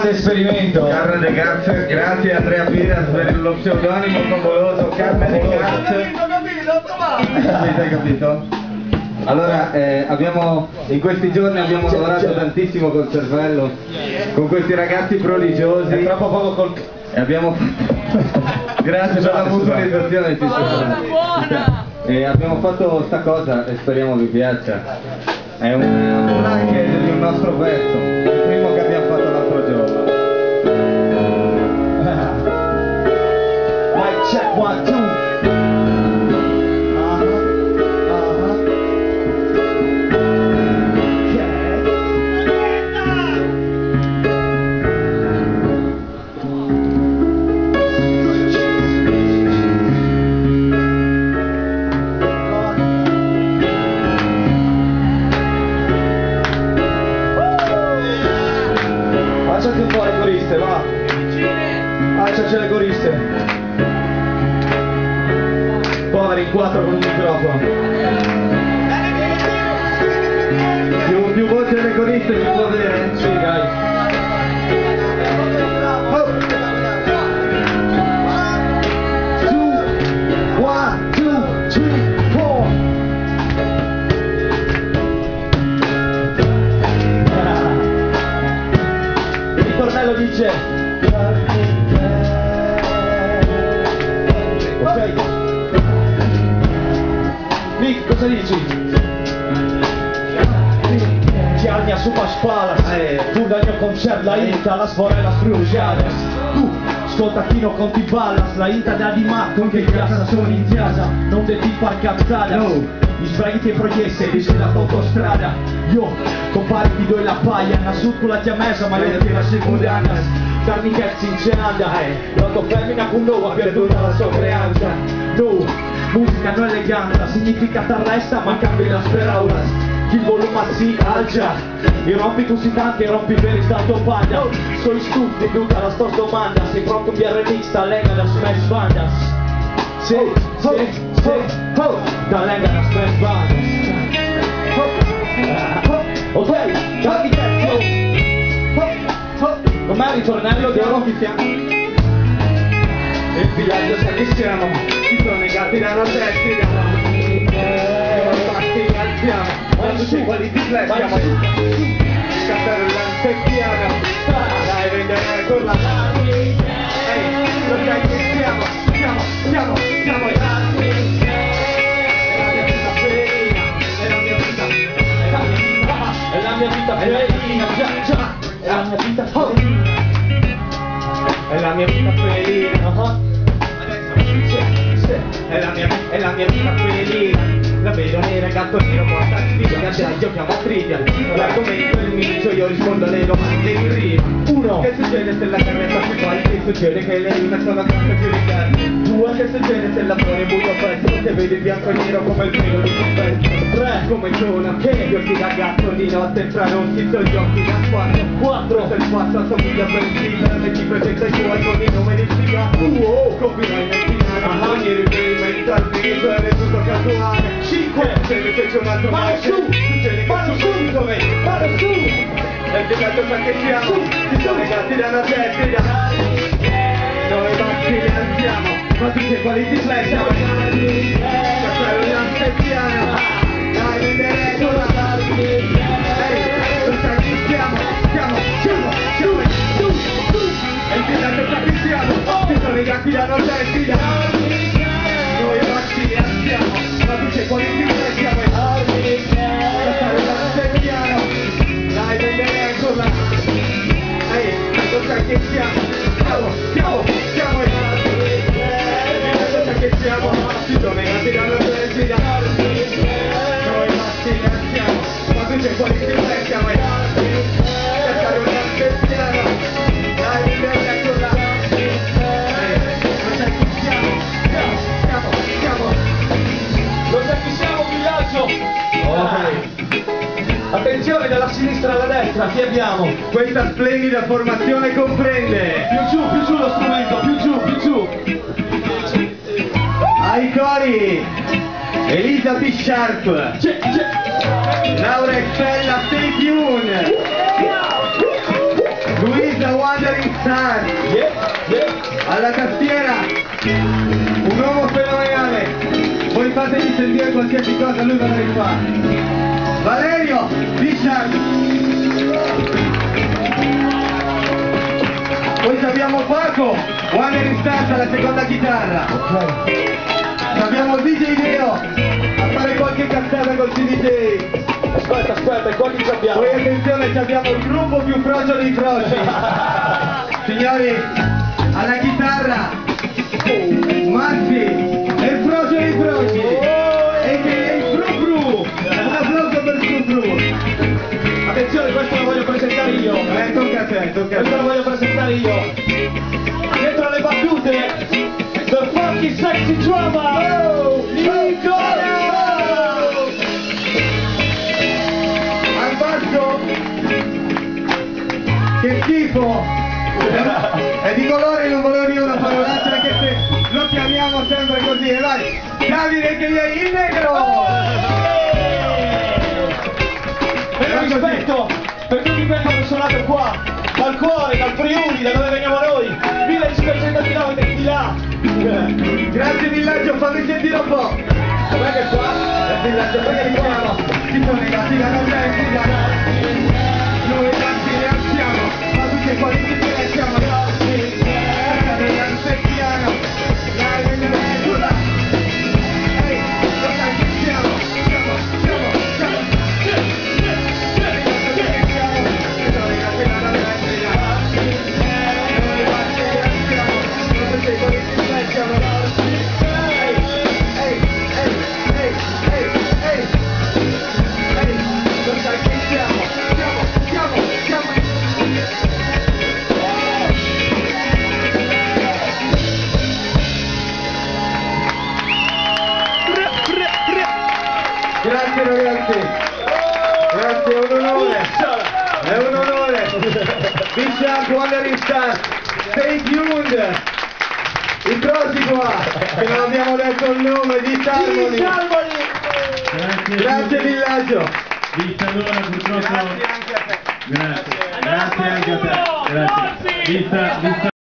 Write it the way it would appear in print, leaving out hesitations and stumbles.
grande esperimento. Carne de Cazzo, grazie Andrea Piras per lo pseudonimo favoloso Carne de Cazzo. Hai capito? Allora, in questi giorni abbiamo lavorato tantissimo col cervello, con questi ragazzi prodigiosi. È troppo poco col... E abbiamo grazie per la mutualizzazione, e abbiamo fatto sta cosa e speriamo vi piaccia. È un anche di un nostro pezzo, il primo che abbiamo fatto l'altro giorno. Mic check 1, 2. Facciati un po' le coriste, va! Facciaci le coriste! Poveri in 4 con un microfono! Più voce alle coriste si può vedere? Sì, dai! Oh. 1, 2, 3, 4! Il ritornello dice... Ok? Nick, cosa dici? Chiarni a super spalas, tu dal mio concerto la Inta, la sforella sfrugiadas. Tu, scontattino con ti ballas, la Inta da di matto che piazza sono in casa, non devi far captare. No. Gli sbraghi che proiesse, dice la autostrada. Io, compare ti do la paglia, na sud con la chiamesa, ma io ti la secondanas. Darmi che sinceranda, la tua femmina con noi ha perduto la sua creanza. No, musica non eleganza, significa t'arresta, ma cambi la speranza. Il volume si alza, i rompi così tanti, i rompi veri stato paglia. Sono stupi tutta la tua domanda, sei pronto un BRMX da Lenga da Smash Bandas. Sì, da Lenga da Smash Bandas. Ok, dammi tempo. Com'è il ritornello di oro? E il villaggio sa che siamo, ci sono i gatti da una testa, infatti alziamo, quando ci quali ti flessiamo, scattare il lanterpiano, dai vendere con la lo sai che siamo, siamo È la mia vita felina, già, è la mia vita felina. è la mia vita felina, è la mia vita felina. La vedo nera, gatto nero, porta sfiga, dai, giochiamo a trivial. L'argomento è il micio, io rispondo alle domande in rima. 1. Che succede se la carretta si fa? Che succede che le rime sono tante più ricche? 2. Che succede se l'attore butto pezzo? Che vedi bianco e nero come il pelo di un pezzo? 3. Come sono che gli occhi da gatto di notte fra non si sono gli occhi da squadro. 4. Se il spazio assomiglia per scrivere le cifre senza i suoi con i numeri sfigati. Combinai nel finale, ogni riferimento al viso è tutto casuale. 5. Se mi fece un altro Vado su, vado su, dove? Vado su. Nel villaggio sa che siamo, ci sono i gatti da una testa. Noi basti li alziamo, ma tu sei quali ti flessiamo. Castello di Ansettiano, dai vendere con la tu sai che siamo, siamo su. E il villaggio sa che siamo, ci sono i gatti da una testa. Noi basti li alziamo, ma tu sei quali ti flessiamo. Castello di Ansettiano, dai vendere con la tu sai che siamo, siamo che siamo, ci sono i gatti dalla presida. Noi basti li alziamo, ma tu sei quali ti flessiamo. Castello di Ansettiano, dai vendere con la tu sai che siamo. Lo sai chi siamo, villaggio? Attenzione, dalla sinistra alla destra, chi abbiamo? Questa splendida formazione comprende Più giù lo strumento, più giù. ai cori Elisa P. Sharp, Laura Estella, stay tuned, Luisa Wandering Star, alla tastiera, un uomo fenomenale, voi fategli sentire qualsiasi cosa, lui va a rifare. Valerio, Richard. Poi abbiamo Paco, Wandering Star alla seconda chitarra. Abbiamo DJ Leo a fare qualche cazzata col CDJ. Aspetta, e qua chi ci abbiamo? Poi attenzione, abbiamo il gruppo più frocio dei froci. Signori, alla chitarra Maxi, è il frocio dei froci, e che è il Fru Fru. Un applauso per Fru Fru. Attenzione, questo lo voglio presentare io. Tocca a te, tocca a Questo lo te. voglio presentare io. Dietro le battute, the funky sexy drummer, Nicola! Al basso, che schifo, è di colore, non volevo dire una parolaccia perché se lo chiamiamo sempre così, e vai, Davide che è il negro! Per rispetto per tutti quelli che hanno suonato qua, dal cuore, dal Friuli, da dove veniamo noi, 1500 km di là. Grazie villaggio, fammi sentire un po'! Dov'è che qua? Il villaggio, perché diciamo, ci sono negati la nostra noi tanti ne alziamo, ma tutti e quali ci lasciamo, Grazie ragazzi, grazie, è un onore, è un onore. Richard Wandering Star, stay tuned. Il prossimo, che non abbiamo detto il nome, di Harmony. Grazie villaggio. Allora purtroppo Grazie anche a te. grazie anche a te. Grazie.